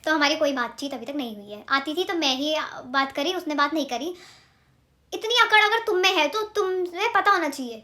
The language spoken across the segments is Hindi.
तो हमारी कोई बातचीत अभी तक नहीं हुई है। आती थी तो मैं ही बात करी, उसने बात नहीं करी। इतनी अकड़ अगर तुम में है तो तुम्हें पता होना चाहिए।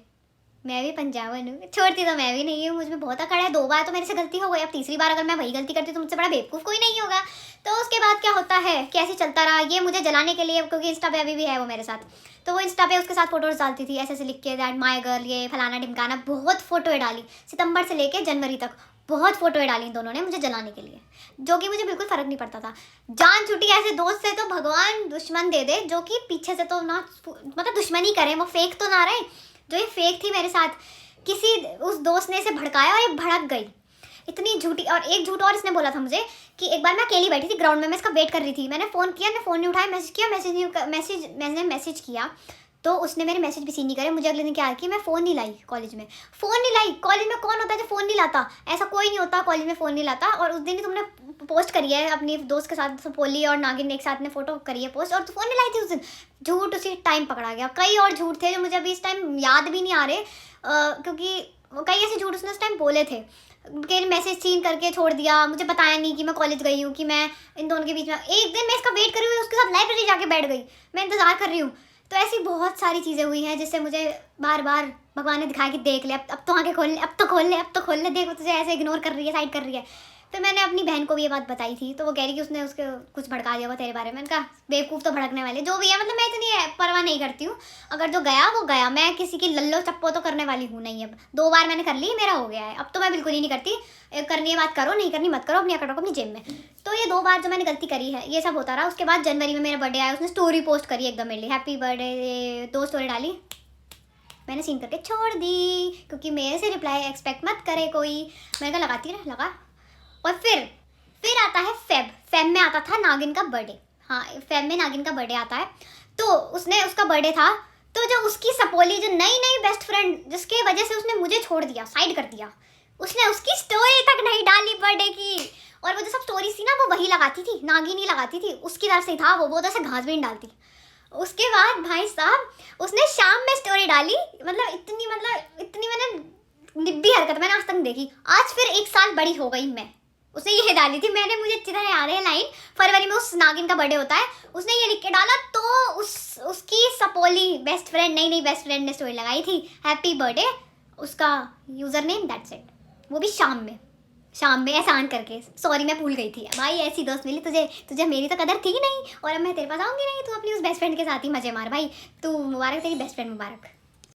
मैं भी पंजाबन हूँ, छोड़ती तो मैं भी नहीं हूँ, मुझ में बहुत अकड़ है। 2 बार तो मेरे से गलती हो गई, अब तीसरी बार अगर मैं वही गलती करती तो मुझसे बड़ा बेवकूफ़ कोई नहीं होगा। तो उसके बाद क्या होता है, कैसे चलता रहा ये मुझे जलाने के लिए, क्योंकि इंस्टा पे अभी भी है वो मेरे साथ। तो वो इंस्टा पे उसके साथ फोटोज डालती थी, ऐसे लिख के दैट माय गर्ल, ये फलाना ढिमकाना, बहुत फोटोएं डाली। सितंबर से लेके जनवरी तक बहुत फोटोएं डाली इन दोनों ने मुझे जलाने के लिए, जो कि मुझे बिल्कुल फ़र्क नहीं पड़ता था। जान छुट्टी ऐसे दोस्त से तो भगवान दुश्मन दे दे, जो कि पीछे से तो ना मतलब दुश्मनी करे, वो फेक तो ना रहे। जो ये फेक थी मेरे साथ, किसी उस दोस्त ने इसे भड़काया और ये भड़क गई। इतनी झूठी। और एक झूठ और इसने बोला था मुझे कि एक बार मैं अकेली बैठी थी ग्राउंड में, मैं इसका वेट कर रही थी, मैंने फ़ोन किया, मैं फ़ोन नहीं उठाया, मैंने मैसेज किया तो उसने मेरे मैसेज भी सीन नहीं करे। मुझे अगले दिन क्या कि मैं फ़ोन नहीं लाई कॉलेज में, फ़ोन नहीं लाई। कॉलेज में कौन होता है जो फ़ोन नहीं लाता? ऐसा कोई नहीं होता कॉलेज में फ़ोन नहीं लाता। और उस दिन ही तुमने पोस्ट करी है अपनी दोस्त के साथ, पोली और नागिन एक साथ ने फोटो करी है पोस्ट, और तो फ़ोन नहीं लाई थी उस दिन। झूठ उसी टाइम पकड़ा गया। कई और झूठ थे जो मुझे अभी इस टाइम याद भी नहीं आ रहे, क्योंकि कई ऐसे झूठ उसने उस टाइम बोले थे कि मैसेज सीन करके छोड़ दिया, मुझे बताया नहीं कि मैं कॉलेज गई हूँ, कि मैं इन दोनों के बीच में। एक दिन मैं इसका वेट कर रही हूँ, उसके साथ लाइब्रेरी जाके बैठ गई, मैं इंतज़ार कर रही हूँ। तो ऐसी बहुत सारी चीज़ें हुई हैं जिससे मुझे बार बार भगवान ने दिखाया कि देख ले, अब तो आगे खोल ले, अब तो खोल ले, अब तो खोल ले, देखो तुझे ऐसे इग्नोर कर रही है, साइड कर रही है। फिर मैंने अपनी बहन को भी ये बात बताई थी, तो वो कह रही कि उसने उसके कुछ भड़का दिया होगा तेरे बारे में। मैंने कहा बेवकूफ़ तो भड़कने वाले जो भी है, मतलब मैं इतनी परवाह नहीं करती हूँ। अगर जो गया वो गया, मैं किसी की लल्लो चप्पो तो करने वाली हूँ नहीं। अब 2 बार मैंने कर ली, मेरा हो गया है, अब तो मैं बिल्कुल ही नहीं करती। करनी है बात करो, नहीं करनी मत करो, अपनी अकड़ को अपनी जेब में। तो ये 2 बार जो मैंने गलती करी है ये सब होता रहा। उसके बाद जनवरी में मेरा बर्थडे आया, उसने स्टोरी पोस्ट करी एकदम मेरे लिए, हैप्पी बर्थडे, 2 स्टोरी डाली, मैंने सीन करके छोड़ दी, क्योंकि मेरे से रिप्लाई एक्सपेक्ट मत करे कोई। मैंने कहा लगाती रहा, लगा। और फिर आता है फेब में आता था नागिन का बर्थडे। हाँ, फेब में नागिन का बर्थडे आता है, तो उसका बर्थडे था। तो जो उसकी सपोली, जो नई बेस्ट फ्रेंड, जिसके वजह से उसने मुझे छोड़ दिया, साइड कर दिया, उसने उसकी स्टोरी तक नहीं डाली बर्थडे की। और वो जो सब स्टोरी थी ना, वो वही लगाती थी, नागिन ही लगाती थी, उसकी तरफ से था वो तो ऐसे घास भी नहीं डालती। उसके बाद भाई साहब उसने शाम में स्टोरी डाली, मतलब इतनी मैंने निब्बी हरकत मैंने आज तक नहीं देखी। आज फिर 1 साल बड़ी हो गई मैं, उसने ये डाली थी, मैंने, मुझे अच्छी तरह याद है लाइन, फरवरी में उस नागिन का बर्थडे होता है, उसने ये लिख के डाला, तो उसकी सपोली बेस्ट फ्रेंड, नई बेस्ट फ्रेंड ने स्टोरी लगाई थी हैप्पी बर्थडे, उसका यूज़र नेम, दैट्स इट। वो भी शाम में एहसान करके, सॉरी मैं भूल गई थी। भाई ऐसी दोस्त मिली तुझे मेरी तो कदर थी नहीं, और अब मैं तेरे पास आऊँगी नहीं, तू अपनी उस बेस्ट फ्रेंड के साथ ही मजे मार भाई। तू मुबारक, तेरी बेस्ट फ्रेंड मुबारक।